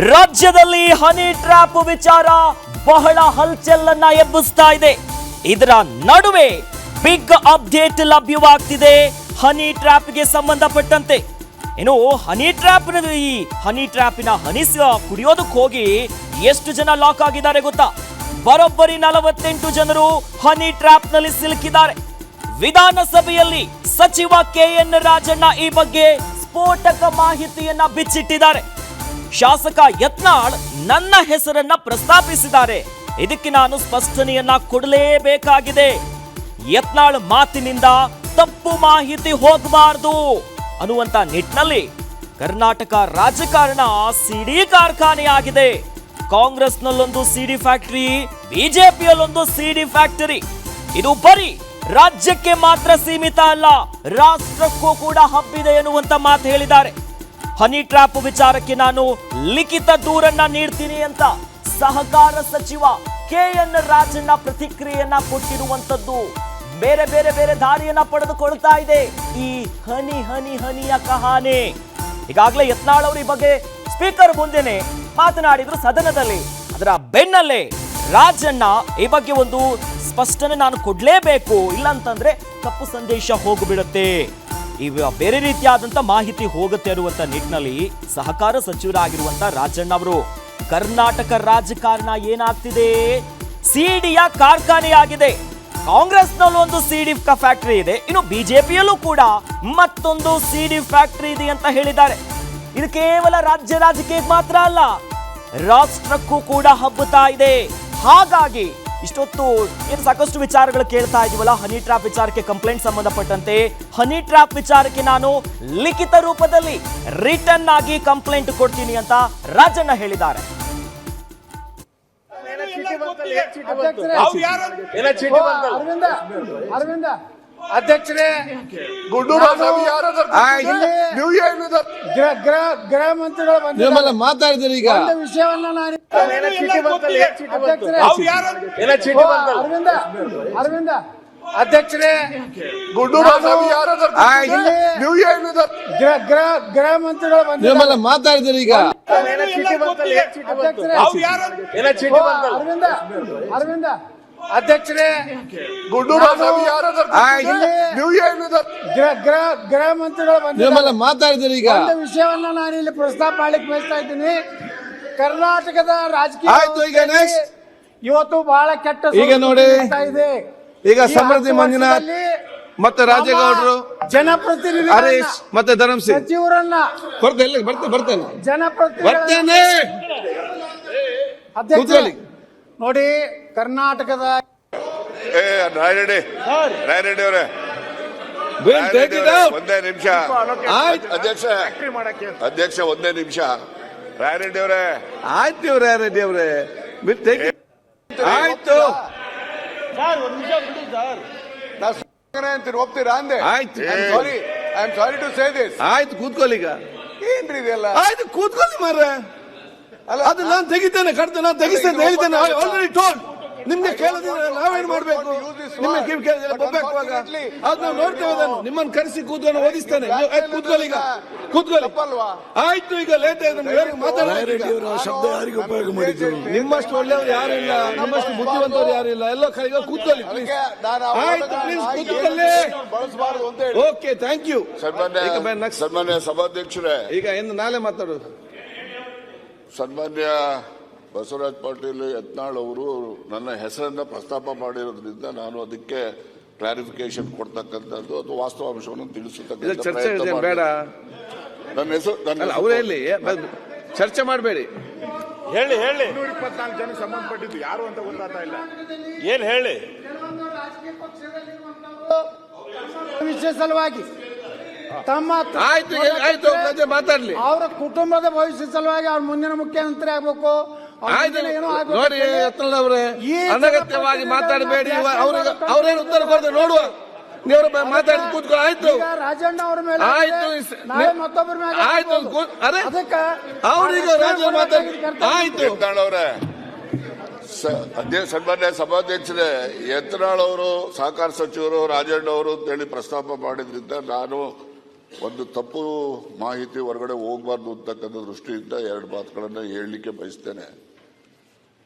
ರಾಜ್ಯದಲ್ಲಿ honey trap ವಿಚಾರ ಬಹಳ ಹಲ್ಚಲನ್ನ ಎಬ್ಬಿಸ್ತಾ ಇದೆ. ಇದರ ನಡುವೆ ಬಿಗ್ ಅಪ್ಡೇಟ್ ಲಭ್ಯವಾಗ್ತಿದೆ ಹನಿ ಟ್ರ್ಯಾಪ್ಗೆ ಸಂಬಂಧಪಟ್ಟಂತೆ. ಇನ್ನು ಹನಿ ಟ್ರ್ಯಾಪಿನ ಹನಿ ಕುಡಿಯೋದಕ್ಕೆ ಹೋಗಿ ಎಷ್ಟು ಜನ ಲಾಕ್ ಆಗಿದ್ದಾರೆ ಗೊತ್ತಾ? ಬರೋಬ್ಬರಿ 48 ಜನರು ಹನಿ ಟ್ರ್ಯಾಪ್ ನಲ್ಲಿ ಸಿಲುಕಿದ್ದಾರೆ. ವಿಧಾನಸಭೆಯಲ್ಲಿ ಸಚಿವ KN ರಾಜಣ್ಣ ಈ ಬಗ್ಗೆ ಸ್ಫೋಟಕ ಮಾಹಿತಿಯನ್ನ ಬಿಚ್ಚಿಟ್ಟಿದ್ದಾರೆ. ಶಾಸಕ ಯತ್ನಾಳ್ ನನ್ನ ಹೆಸರನ್ನ ಪ್ರಸ್ತಾಪಿಸಿದ್ದಾರೆ, ಇದಕ್ಕೆ ನಾನು ಸ್ಪಷ್ಟನೆಯನ್ನ ಕೊಡಲೇಬೇಕಾಗಿದೆ. ಯತ್ನಾಳ್ ಮಾತಿನಿಂದ ತಪ್ಪು ಮಾಹಿತಿ ಹೋಗಬಾರದು ಅನ್ನುವಂತ ನಿಟ್ಟಿನಲ್ಲಿ ಕರ್ನಾಟಕ ರಾಜಕಾರಣ ಸಿಡಿ ಕಾರ್ಖಾನೆ ಆಗಿದೆ. ಕಾಂಗ್ರೆಸ್ನಲ್ಲೊಂದು ಸಿಡಿ ಫ್ಯಾಕ್ಟರಿ, ಬಿಜೆಪಿಯಲ್ಲೊಂದು ಸಿಡಿ ಫ್ಯಾಕ್ಟರಿ. ಇದು ಬರೀ ರಾಜ್ಯಕ್ಕೆ ಮಾತ್ರ ಸೀಮಿತ ಅಲ್ಲ, ರಾಷ್ಟ್ರಕ್ಕೂ ಕೂಡ ಹಬ್ಬಿದೆ ಎನ್ನುವಂತ ಮಾತು ಹೇಳಿದ್ದಾರೆ. ಹನಿ ಟ್ರ್ಯಾಪ್ ವಿಚಾರಕ್ಕೆ ನಾನು ಲಿಖಿತ ದೂರನ್ನ ನೀಡ್ತೀನಿ ಅಂತ ಸಹಕಾರ ಸಚಿವ KN ರಾಜಣ್ಣ ಪ್ರತಿಕ್ರಿಯೆಯನ್ನ ಕೊಟ್ಟಿರುವಂತದ್ದು ಬೇರೆ ಬೇರೆ ಬೇರೆ ದಾರಿಯನ್ನ ಪಡೆದುಕೊಳ್ತಾ ಇದೆ ಈ ಹನಿಯ ಕಹಾನಿ. ಈಗಾಗಲೇ ಯತ್ನಾಳ್ ಅವರು ಈ ಬಗ್ಗೆ ಸ್ಪೀಕರ್ ಮುಂದೆನೆ ಮಾತನಾಡಿದ್ರು ಸದನದಲ್ಲಿ. ಅದರ ಬೆನ್ನಲ್ಲೇ ರಾಜಣ್ಣ ಈ ಬಗ್ಗೆ ಒಂದು ಸ್ಪಷ್ಟನೆ ನಾನು ಕೊಡ್ಲೇಬೇಕು, ಇಲ್ಲ ಅಂತಂದ್ರೆ ತಪ್ಪು ಸಂದೇಶ ಹೋಗ್ಬಿಡುತ್ತೆ, ಈಗ ಬೇರೆ ರೀತಿಯಾದಂತ ಮಾಹಿತಿ ಹೋಗುತ್ತೆ ಅನ್ನುವಂತ ನಿಟ್ಟಿನಲ್ಲಿ ಸಹಕಾರ ಸಚಿವರಾಗಿರುವಂತ ರಾಜಣ್ಣ ಅವರು ಕರ್ನಾಟಕ ರಾಜಕಾರಣ ಏನಾಗ್ತಿದೆ, ಸಿಡಿಯ ಕಾರ್ಖಾನೆಯಾಗಿದೆ. ಕಾಂಗ್ರೆಸ್ನಲ್ಲೂ ಒಂದು ಸಿಡಿ ಫ್ಯಾಕ್ಟರಿ ಇದೆ, ಇನ್ನು ಬಿಜೆಪಿಯಲ್ಲೂ ಕೂಡ ಮತ್ತೊಂದು ಸಿಡಿ ಫ್ಯಾಕ್ಟರಿ ಇದೆ ಅಂತ ಹೇಳಿದ್ದಾರೆ. ಇದು ಕೇವಲ ರಾಜ್ಯ ರಾಜಕೀಯಕ್ಕೆ ಮಾತ್ರ ಅಲ್ಲ, ರಾಷ್ಟ್ರಕ್ಕೂ ಕೂಡ ಹಬ್ಬುತ್ತಾ ಇದೆ. ಹಾಗಾಗಿ ಇಷ್ಟೊತ್ತು ಏನು ಸಾಕಷ್ಟು ವಿಚಾರಗಳು ಕೇಳ್ತಾ ಇದೀವಲ್ಲ, ಹನಿ ಟ್ರ್ಯಾಪ್ ವಿಚಾರಕ್ಕೆ ಕಂಪ್ಲೇಂಟ್ ಸಂಬಂಧಪಟ್ಟಂತೆ ಹನಿ ಟ್ರ್ಯಾಪ್ ವಿಚಾರಕ್ಕೆ ನಾನು ಲಿಖಿತ ರೂಪದಲ್ಲಿ ರಿಟರ್ನ್ ಆಗಿ ಕಂಪ್ಲೇಂಟ್ ಕೊಡ್ತೀನಿ ಅಂತ ರಾಜಣ್ಣ ಹೇಳಿದ್ದಾರೆ. ಅಧ್ಯಕ್ಷರೇ, ಗೃಹ ಮಂತ್ರಿಗಳು ಮಾತಾಡಿದ್ರು. ಈಗ ವಿಷಯವನ್ನ ಅರವಿಂದ ಅಧ್ಯಕ್ಷರೇ, ಗೃಹ ಮಂತ್ರಿಗಳು ಮಾತಾಡಿದ್ರು. ಈಗ ಅರವಿಂದ ಅಧ್ಯಕ್ಷರೇ, ಗೃಹ ಮಂತ್ರಿಗಳು ಮಾತಾಡಿದ್ರು. ಈಗ ವಿಷಯವನ್ನ ನಾನು ಇಲ್ಲಿ ಪ್ರಸ್ತಾಪ ಮಾಡ್ಲಿಕ್ಕೆ ಬಯಸ್ತಾ ಇದ್ದೀನಿ. ಕರ್ನಾಟಕದ ರಾಜಕೀಯ ಇವತ್ತು ಬಹಳ ಕೆಟ್ಟ ಈಗ ನೋಡಿ ಇದೆ. ಈಗ ಸಮೃದ್ಧಿ ಮಂಜುನಾಥ್ ಮತ್ತೆ ರಾಜೇಗೌಡರು, ಜನಪ್ರತಿನಿಧಿ ಹರೀಶ್ ಮತ್ತೆ ಧರ್ಮಸಿಂಗ್ ಸಚಿವರನ್ನ ಬರ್ತೇನೆ ಜನಪ್ರತಿನಿಧಿ ಅಧ್ಯಕ್ಷ ನೋಡಿ, ಕರ್ನಾಟಕದ ರಾಯರೆಡ್ಡಿ ಅವರೇ ಒಂದೇ ನಿಮಿಷ ಅಧ್ಯಕ್ಷ ಒಂದೇ ನಿಮಿಷ. ರಾಯರೆಡ್ಡಿ ಅವರೇ ಆಯ್ತು, ರಾಯರೆಡ್ಡಿ ಅವರೇ ಆಯ್ತು, ಒಪ್ತೀರಾ ಅಂದೆ? ಆಯ್ತು, I am sorry to say this. ಆಯ್ತು, ಕೂತ್ಕೊಳ್ಳಿ. ಈಗ ಏನ್ರಿ ಇದೆಲ್ಲ? ಆಯ್ತು, ಕೂತ್ಕೊಳ್ಳಿ ಮಾರ. ಅದು ನಾನು ತೆಗಿತೇನೆ, ನಾನು ತೆಗಿಸ್ತೇನೆ ಹೇಳಿದ್ದೇನೆ. Already told. ನಿಮ್ಗೆ ಕೇಳದಿದ್ರೆ ನಾವೇನು ಮಾಡ್ಬೇಕು? ನಿಮಗೆ ಬೊಬ್ಬಾಗುವಾಗ ಅದು ನಾವು ನೋಡ್ತೇವೆ. ಅದನ್ನು ನಿಮ್ಮನ್ನು ಕರೆಸಿ ಕೂತ್ಕೊಂಡು ಓದಿಸ್ತೇನೆ. ಕೂತ್ಕೊಳ್ಳಿ, ಈಗ ಕೂತ್ಕೊಳ್ಳಿ. ಆಯ್ತು, ಈಗ ಲೇಟ್ ಆಯ್ತು, ಮಾತಾಡೋದು ಶಬ್ದ ಯಾರಿಗೆ ಉಪಯೋಗ ಮಾಡಿದ್ರು? ನಿಮ್ಮಷ್ಟು ಒಳ್ಳೆಯವರು ಯಾರು ಇಲ್ಲ, ನಿಮ್ಮಷ್ಟು ಬುದ್ಧಿವಂತರು ಯಾರು ಇಲ್ಲ. ಎಲ್ಲ ಕೈಗ ಕೂತ್ಕೊಳ್ಳಿ ಪ್ಲೀಸ್. ಆಯ್ತು, ಪ್ಲೀಸ್ ಕೂತ್ಕೊಳ್ಳಿ. Okay, thank you. ಸನ್ಮಾನ್ಯ ಸಭಾಧ್ಯಕ್ಷರೇ, ಈಗ ಎಂದು ನಾಳೆ ಮಾತಾಡೋದು. ಸನ್ಮಾನ್ಯ ಬಸವರಾಜ ಪಾಟೀಲ್ ಯತ್ನಾಳ್ ಅವರು ನನ್ನ ಹೆಸರನ್ನ ಪ್ರಸ್ತಾಪ ಮಾಡಿರೋದ್ರಿಂದ ನಾನು ಅದಕ್ಕೆ ಕ್ಲಾರಿಫಿಕೇಶನ್ ಕೊಡ್ತಕ್ಕಂಥದ್ದು ಅಥವಾ ವಾಸ್ತವಾಂಶವನ್ನು ತಿಳಿಸತಕ್ಕಂಥ ಚರ್ಚೆ ಬೇಡ. ನನ್ನ ಹೆಸರು ಅವರೇ ಇಲ್ಲಿ ಚರ್ಚೆ ಮಾಡಬೇಡಿ. ಹೇಳಿ 224 ಜನ ಸಂಬಂಧಪಟ್ಟಿದ್ದು ಯಾರು ಅಂತ ಗೊತ್ತಾಗ್ತಾ ಇಲ್ಲ. ಏನ್ ಹೇಳಿ? ವಿಷಯ ಸಲುವಾಗಿ ತಮ್ಮ ಆಯ್ತು ಮಾತಾಡ್ಲಿ. ಅವರ ಕುಟುಂಬದ ಭವಿಷ್ಯ ಸಲುವಾಗಿ ಅವ್ರ ಮುಂದಿನ ಮುಖ್ಯಮಂತ್ರಿ ಆಗ್ಬೇಕು. ನೋಡಿ ಯತ್ನಾಳ್ ಅವರೇ, ಅನಗತ್ಯವಾಗಿ ಮಾತಾಡಬೇಡಿ. ಅವ್ರೇನು ಉತ್ತರ ಕೊಡ್ತಾರೆ ನೋಡುವ. ನೀವು ಮಾತಾಡಿ ಕೂತ್ಕೊಳ್ಳಿ. ಆಯ್ತು, ರಾಜಣ್ಣ ಅವ್ರ ಮೇಲೆ ಆಯ್ತು, ಮತ್ತೊಬ್ಬರ ಮೇಲೆ ಆಯ್ತು. ಅರೆ ಅವ್ರೀಗ ರಾಜ ಮಾತಾಡಿ. ಆಯ್ತು, ಯತ್ನಾಳ್ ಅವರೇ, ಸನ್ಮಾನ್ಯ ಸಭಾಧ್ಯಕ್ಷರೇ, ಯತ್ನಾಳ್ ಅವರು ಸಹಕಾರ ಸಚಿವರು ರಾಜಣ್ಣ ಅವರು ಅಂತೇಳಿ ಪ್ರಸ್ತಾಪ ಮಾಡಿದ್ರಿಂದ ನಾನು ಒಂದು ತಪ್ಪು ಮಾಹಿತಿ ಹೊರಗಡೆ ಹೋಗಬಾರ್ದು ಅಂತಕ್ಕಂಥ ದೃಷ್ಟಿಯಿಂದ ಎರಡು ಮಾತುಗಳನ್ನು ಹೇಳಲಿಕ್ಕೆ ಬಯಸ್ತೇನೆ.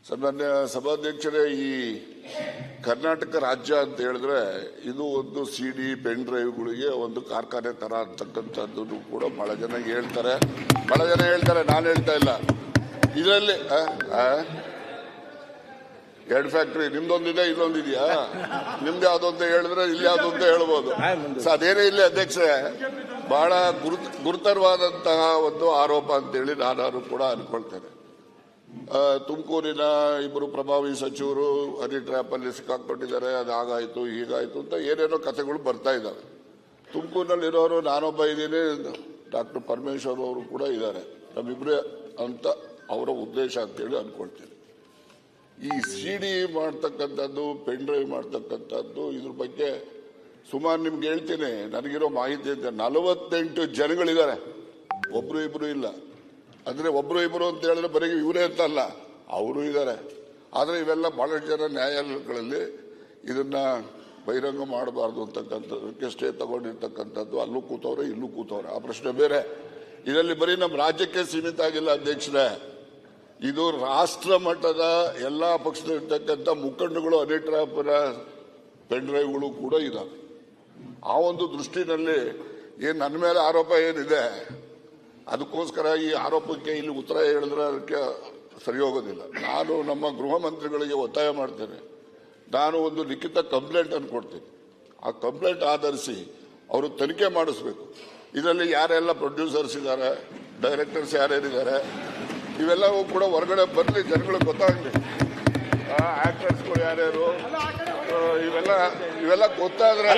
ಸನ್ಮಾನ್ಯ ಸಭಾಧ್ಯಕ್ಷರೇ, ಈ ಕರ್ನಾಟಕ ರಾಜ್ಯ ಅಂತ ಹೇಳಿದ್ರೆ ಇದು ಒಂದು ಸಿಡಿ ಪೆನ್ ಡ್ರೈವ್ಗಳಿಗೆ ಒಂದು ಕಾರ್ಖಾನೆ ತರ ಅಂತಕ್ಕಂಥದ್ದು ಕೂಡ ಬಹಳ ಜನ ಹೇಳ್ತಾರೆ. ನಾನು ಹೇಳ್ತಾ ಇಲ್ಲ. ಇದರಲ್ಲಿ ಎರಡು ಫ್ಯಾಕ್ಟ್ರಿ ನಿಮ್ದೊಂದಿದೆ, ಇದೊಂದಿದೆಯಾ? ನಿಮ್ದು ಯಾವ್ದು ಅಂತ ಹೇಳಿದ್ರೆ ಇಲ್ಲಿ ಯಾವ್ದು ಅಂತ ಹೇಳ್ಬೋದು. ಸೊ ಅದೇನೇ ಇಲ್ಲಿ ಅಧ್ಯಕ್ಷರೇ, ಬಹಳ ಗುರುತರವಾದಂತಹ ಒಂದು ಆರೋಪ ಅಂತೇಳಿ ನಾನು ಕೂಡ ಅನ್ಕೊಳ್ತೇನೆ. ತುಮಕೂರಿನ ಇಬ್ಬರು ಪ್ರಭಾವಿ ಸಚಿವರು ಹನಿ ಟ್ರ್ಯಾಪ್ ಅಲ್ಲಿ ಸಿಕ್ಕಾಕೊಂಡಿದ್ದಾರೆ, ಅದಾಗಾಯ್ತು ಹೀಗಾಯ್ತು ಅಂತ ಏನೇನೋ ಕಥೆಗಳು ಬರ್ತಾ ಇದ್ದಾವೆ. ತುಮಕೂರಿನಲ್ಲಿರೋರು ನಾನೊಬ್ಬ ಇದ್ದೀನಿ, ಡಾಕ್ಟರ್ ಪರಮೇಶ್ವರ್ ಅವರು ಕೂಡ ಇದ್ದಾರೆ, ನಮ್ಮಿಬ್ಬರೇ ಅಂತ ಅವರ ಉದ್ದೇಶ ಅಂತೇಳಿ ಅನ್ಕೊಳ್ತೀನಿ. ಈ ಸಿಡಿ ಮಾಡ್ತಕ್ಕಂಥದ್ದು, ಪೆನ್ ಡ್ರೈವ್ ಮಾಡ್ತಕ್ಕಂಥದ್ದು, ಇದ್ರ ಬಗ್ಗೆ ಸುಮಾರು ನಿಮ್ಗೆ ಹೇಳ್ತೀನಿ, ನನಗಿರೋ ಮಾಹಿತಿ ಅಂತ 48 ಜನಗಳಿದ್ದಾರೆ, ಒಬ್ರು ಇಬ್ರು ಇಲ್ಲ. ಅಂದ್ರೆ ಒಬ್ರು ಇಬ್ರು ಅಂತ ಹೇಳಿದ್ರೆ ಬರೀ ಇವರೇ ಅಂತಲ್ಲ, ಅವರು ಇದ್ದಾರೆ. ಆದ್ರೆ ಇವೆಲ್ಲ ಬಹಳಷ್ಟು ಜನ ನ್ಯಾಯಾಲಯಗಳಲ್ಲಿ ಇದನ್ನ ಬಹಿರಂಗ ಮಾಡಬಾರ್ದು ಅಂತಕ್ಕಂಥದ್ದಕ್ಕೆ ಸ್ಟೇ ತಗೊಂಡಿರ್ತಕ್ಕಂಥದ್ದು, ಅಲ್ಲೂ ಕೂತವ್ರೆ ಇಲ್ಲೂ ಕೂತವ್ರೆ, ಆ ಪ್ರಶ್ನೆ ಬೇರೆ. ಇದರಲ್ಲಿ ಬರೀ ನಮ್ಮ ರಾಜ್ಯಕ್ಕೆ ಸೀಮಿತ ಆಗಿಲ್ಲ ಅಧ್ಯಕ್ಷರೇ, ಇದು ರಾಷ್ಟ್ರ ಮಟ್ಟದ ಎಲ್ಲಾ ಪಕ್ಷದಲ್ಲಿರ್ತಕ್ಕಂಥ ಮುಖಂಡಗಳು ಹನಿ ಟ್ರ್ಯಾಪ್ನ ಪೆನ್ ಡ್ರೈವ್ಗಳು ಕೂಡ ಇದಾವೆ. ಆ ಒಂದು ದೃಷ್ಟಿನಲ್ಲಿ ಏನ್ ನನ್ನ ಮೇಲೆ ಆರೋಪ ಏನಿದೆ, ಅದಕ್ಕೋಸ್ಕರ ಈ ಆರೋಪಕ್ಕೆ ಇಲ್ಲಿ ಉತ್ತರ ಹೇಳಿದ್ರೆ ಅದಕ್ಕೆ ಸರಿ ಹೋಗೋದಿಲ್ಲ. ನಾನು ನಮ್ಮ ಗೃಹ ಮಂತ್ರಿಗಳಿಗೆ ಒತ್ತಾಯ ಮಾಡ್ತೇನೆ, ನಾನು ಒಂದು ಲಿಖಿತ ಕಂಪ್ಲೇಂಟ್ ಅನ್ನು ಕೊಡ್ತೀನಿ. ಆ ಕಂಪ್ಲೇಂಟ್ ಆಧರಿಸಿ ಅವರು ತನಿಖೆ ಮಾಡಿಸ್ಬೇಕು. ಇದರಲ್ಲಿ ಯಾರೆಲ್ಲ ಪ್ರೊಡ್ಯೂಸರ್ಸ್ ಇದ್ದಾರೆ, ಡೈರೆಕ್ಟರ್ಸ್ ಯಾರ್ಯಾರಿದ್ದಾರೆ, ಇವೆಲ್ಲವೂ ಕೂಡ ಹೊರಗಡೆ ಬರಲಿ, ಜನಗಳಿಗೆ ಗೊತ್ತಾಗಲಿ. ಆಕ್ಟರ್ಸ್ಗಳು ಯಾರ್ಯಾರು, ಇವೆಲ್ಲ ಗೊತ್ತಾದ್ರೆ